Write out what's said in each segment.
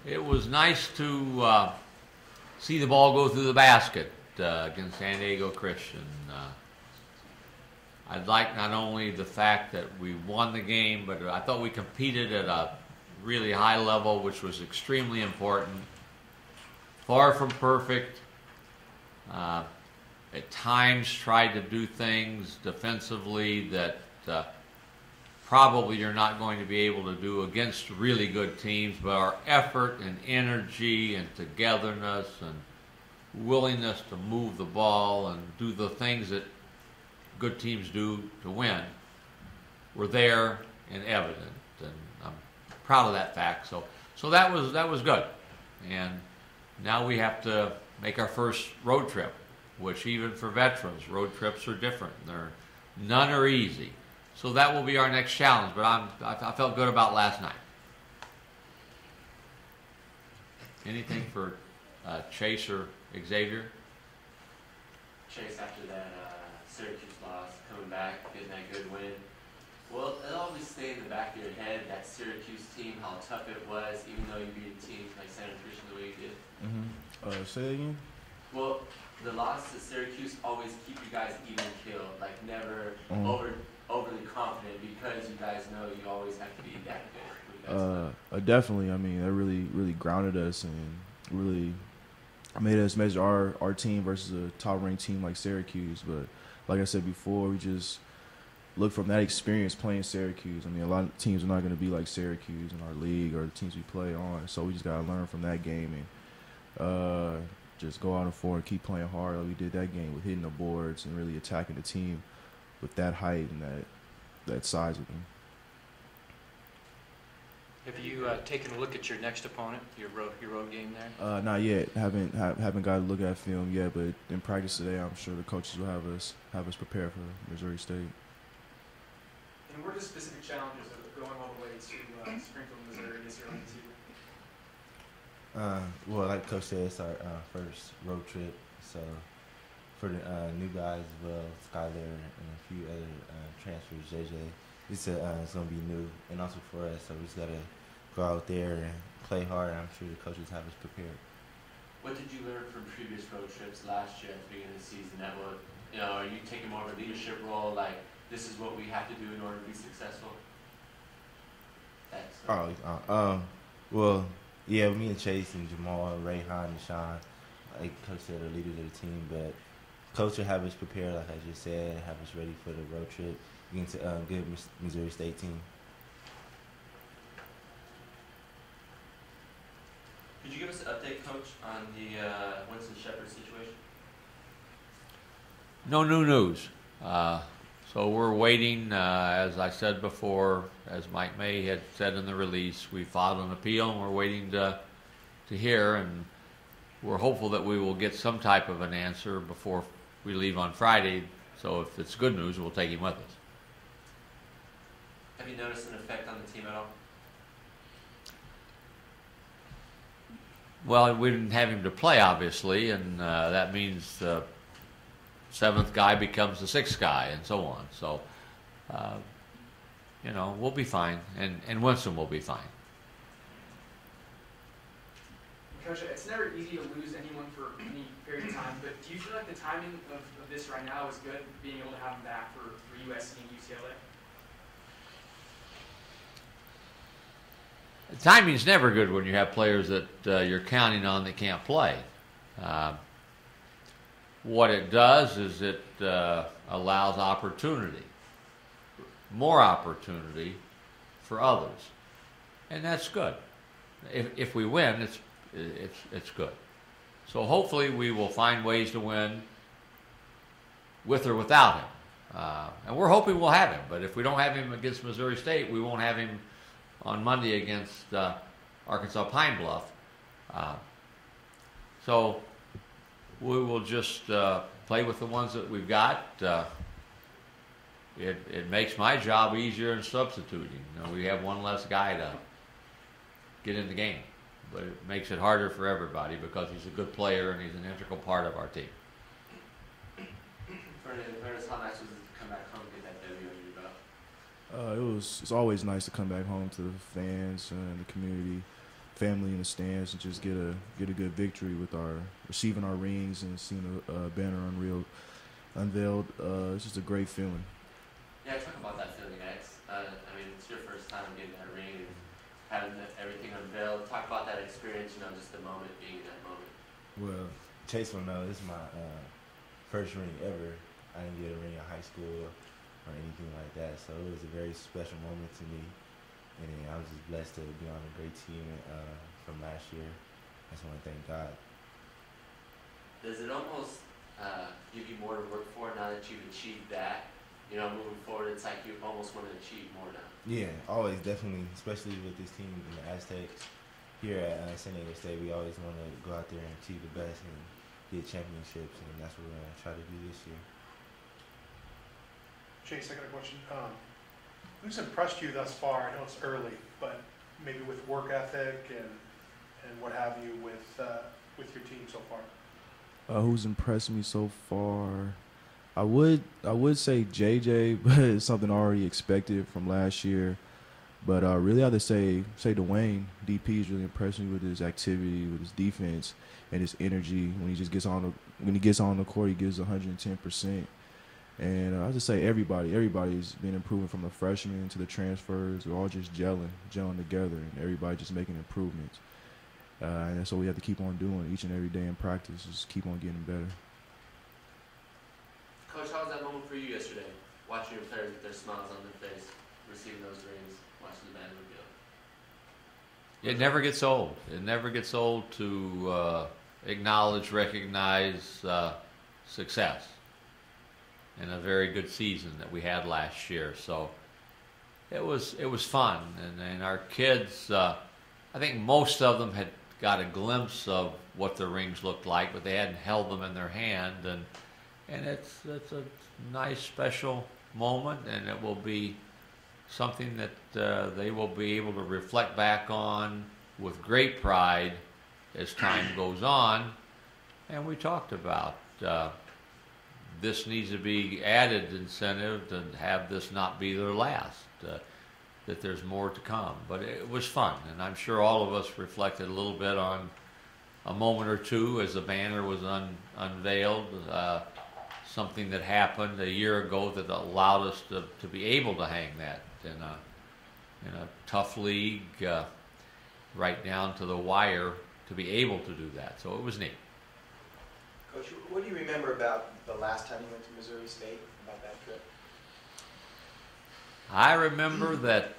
It was nice to see the ball go through the basket against San Diego Christian. I like not only the fact that we won the game, but I thought we competed at a really high level, which was extremely important. Far from perfect. At times tried to do things defensively that probably you're not going to be able to do against really good teams, but our effort and energy and togetherness and willingness to move the ball and do the things that good teams do to win were there and evident, and I'm proud of that fact. So that was good, and now we have to make our first road trip, which even for veterans, road trips are different. None are easy. So that will be our next challenge, but I felt good about last night. Anything for Chase or Xavier? Chase, after that Syracuse loss, coming back, getting that good win, well, it'll always stay in the back of your head, that Syracuse team, how tough it was, even though you beat a team like Santa Cruz the way you did. Say that again? Well, the loss to Syracuse always keep you guys even keeled, like never overly confident, because you guys know you always have to be that good. Definitely. I mean, that really grounded us and really made us measure our team versus a top-ranked team like Syracuse. But like I said before, we just look from that experience playing Syracuse. I mean, a lot of teams are not going to be like Syracuse in our league or the teams we play on. So we just got to learn from that game and just go out and forward and keep playing hard like we did that game with hitting the boards and really attacking the team with that height and that size of them. Have you taken a look at your next opponent, your road game there? Not yet. Haven't got to look at film yet, but in practice today, I'm sure the coaches will have us prepare for Missouri State. And what are the specific challenges of going all the way to Springfield, Missouri this early in the season? Well, like Coach said, it's our first road trip, so for the new guys as well, Skyler and a few other transfers, JJ, it's going to be new, and also for us, so we just got to go out there and play hard, and I'm sure the coaches have us prepared. What did you learn from previous road trips last year at the beginning of the season that would, are you taking more of a leadership role, like this is what we have to do in order to be successful? Thanks. Well, yeah, me and Chase and Jamal, Rayhan, and Sean, like Coach said, are leaders of the team, but Coach will have us prepared, like I just said, have us ready for the road trip against a good Missouri State team. Could you give us an update, Coach, on the Winston Shepard situation? No new news. So we're waiting, as I said before, as Mike May had said in the release, we filed an appeal and we're waiting to hear, and we're hopeful that we will get some type of an answer before we leave on Friday. So if it's good news, we'll take him with us. Have you noticed an effect on the team at all? Well, we didn't have him to play, obviously, and that means the seventh guy becomes the sixth guy, and so on. So, we'll be fine, and Winston will be fine. Coach, it's never easy to lose anyone for any period of time, but do you feel like the timing of this right now is good, being able to have him back for USC and UCLA? The timing's never good when you have players that you're counting on that can't play. What it does is it allows opportunity, more opportunity for others, and that's good. If we win, it's good. So hopefully we will find ways to win with or without him, and we're hoping we'll have him. But if we don't have him against Missouri State, we won't have him on Monday against Arkansas Pine Bluff. So we will just play with the ones that we've got. It makes my job easier in substituting. We have one less guy to get in the game, but it makes it harder for everybody because he's a good player and he's an integral part of our team. Furnace, how nice was it to come back home and get that W under your belt? It's always nice to come back home to the fans and the community, family in the stands and just get a good victory with our receiving our rings and seeing a banner unveiled. It's just a great feeling. Yeah, talk about that feeling, guys. I mean, it's your first time getting that ring and having everything unveiled. Talk about that experience, just the moment, being in that moment. Well, Chase will know this is my first ring ever. I didn't get a ring in high school or anything like that, so it was a very special moment to me. And I was just blessed to be on a great team from last year. I just want to thank God. Does it almost give you more to work for now that you've achieved that? Moving forward, it's like you almost want to achieve more now. Yeah, always, definitely, especially with this team in the Aztecs. Here at San Diego State, we always want to go out there and achieve the best and get championships, and that's what we're going to try to do this year. Chase, I got a question. Who's impressed you thus far? I know it's early, but maybe with work ethic and what have you with your team so far? Who's impressed me so far? I would say JJ, but it's something already expected from last year. But really, I'd say Dwayne. DP has really impressed me with his activity, with his defense, and his energy. When he gets on the court, he gives 110%. And I just say everybody's been improving from the freshmen to the transfers. We're all just gelling together, and everybody just making improvements. And that's what we have to keep on doing each and every day in practice. Just keep on getting better. Coach, how was that moment for you yesterday? Watching your players with their smiles on their face, receiving those rings, watching the band reveal. It never gets old. It never gets old to recognize success in a very good season that we had last year. So it was fun, and our kids. I think most of them had got a glimpse of what the rings looked like, but they hadn't held them in their hand, and it's a nice special moment, and it will be something that they will be able to reflect back on with great pride as time goes on. And we talked about this needs to be added incentive to have this not be their last, that there's more to come. But it was fun, and I'm sure all of us reflected a little bit on a moment or two as the banner was unveiled, something that happened a year ago that allowed us to be able to hang that in a tough league, right down to the wire, to be able to do that. So it was neat. Coach, what do you remember about the last time you went to Missouri State, about that trip? I remember that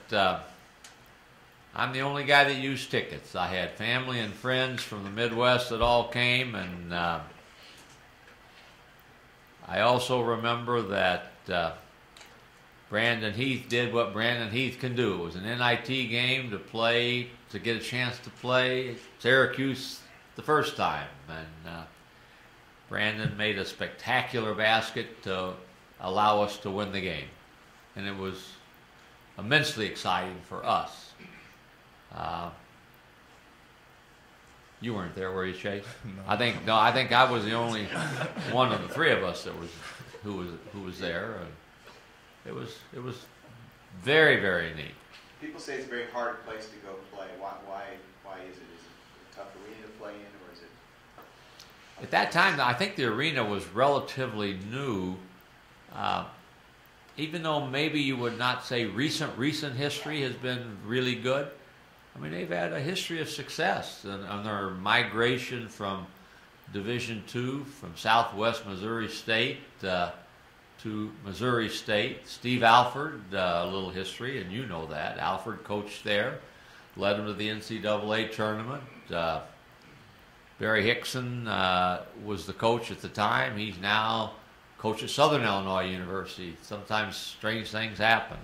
I'm the only guy that used tickets. I had family and friends from the Midwest that all came, and I also remember that Brandon Heath did what Brandon Heath can do. It was an NIT game to get a chance to play Syracuse the first time, and Brandon made a spectacular basket to allow us to win the game, and it was immensely exciting for us. You weren't there, were you, Chase? No. I think I was the only one of the three of us that who was there, and it was very, very neat. People say it's a very hard place to go play. Why is it? Is it a tough arena to play in, or is it? At that time, I think the arena was relatively new. Even though maybe you would not say recent history has been really good. I mean, they've had a history of success on their migration from Division II, from Southwest Missouri State to Missouri State. Steve Alford, a little history, and you know that. Alford coached there, led them to the NCAA tournament. Barry Hickson was the coach at the time. He's now coach at Southern Illinois University. Sometimes strange things happen.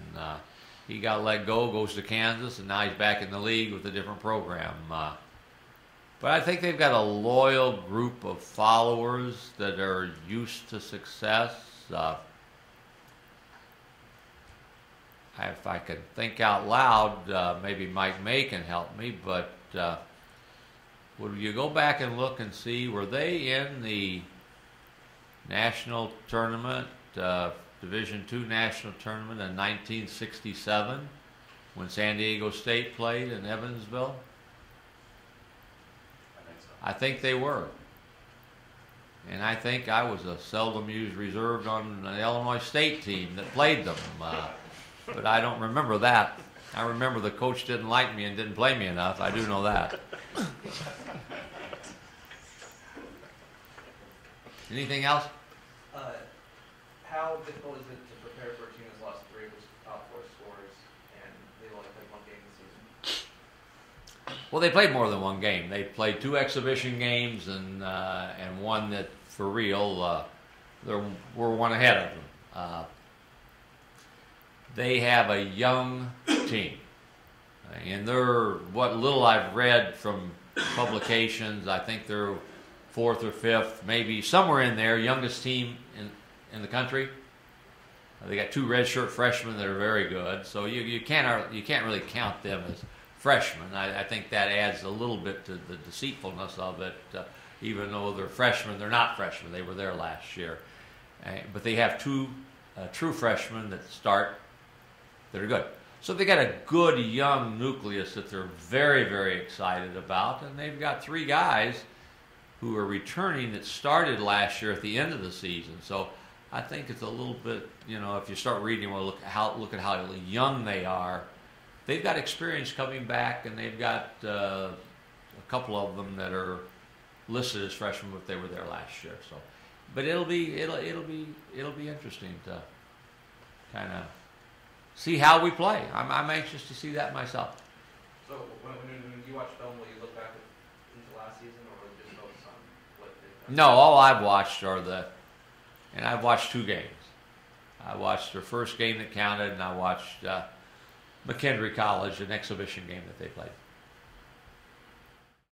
He got let go, goes to Kansas, and now he's back in the league with a different program. But I think they've got a loyal group of followers that are used to success. If I could think out loud, maybe Mike May can help me, but would you go back and look and see, were they in the national tournament, Division II national tournament in 1967 when San Diego State played in Evansville? I think they were. And I think I was a seldom used reserve on the Illinois State team that played them. But I don't remember that. I remember the coach didn't like me and didn't play me enough. I do know that. Anything else? How difficult is it to prepare for a team that's lost 3 of its top 4 scorers and they've only played 1 game this season? Well, they played more than 1 game. They played 2 exhibition games and one that, for real, there were one ahead of them. They have a young team, and they're, what little I've read from publications, I think they're 4th or 5th, maybe somewhere in there, youngest team in the country. They got 2 redshirt freshmen that are very good, so you can't really count them as freshmen. I think that adds a little bit to the deceitfulness of it. Even though they're freshmen, they're not freshmen. They were there last year, but they have 2 true freshmen that start that are good. So they got a good young nucleus that they're very, very excited about, and they've got 3 guys who are returning that started last year at the end of the season. So I think it's a little bit, if you start reading, well, look at how young they are. They've got experience coming back, and they've got a couple of them that are listed as freshmen, but they were there last year. So, but it'll be interesting to kind of see how we play. I'm anxious to see that myself. So when you watch film, will you look back into last season, or will you just focus on what they've done? No, all I've watched and I've watched 2 games. I watched their first game that counted, and I watched McKendree College, an exhibition game that they played.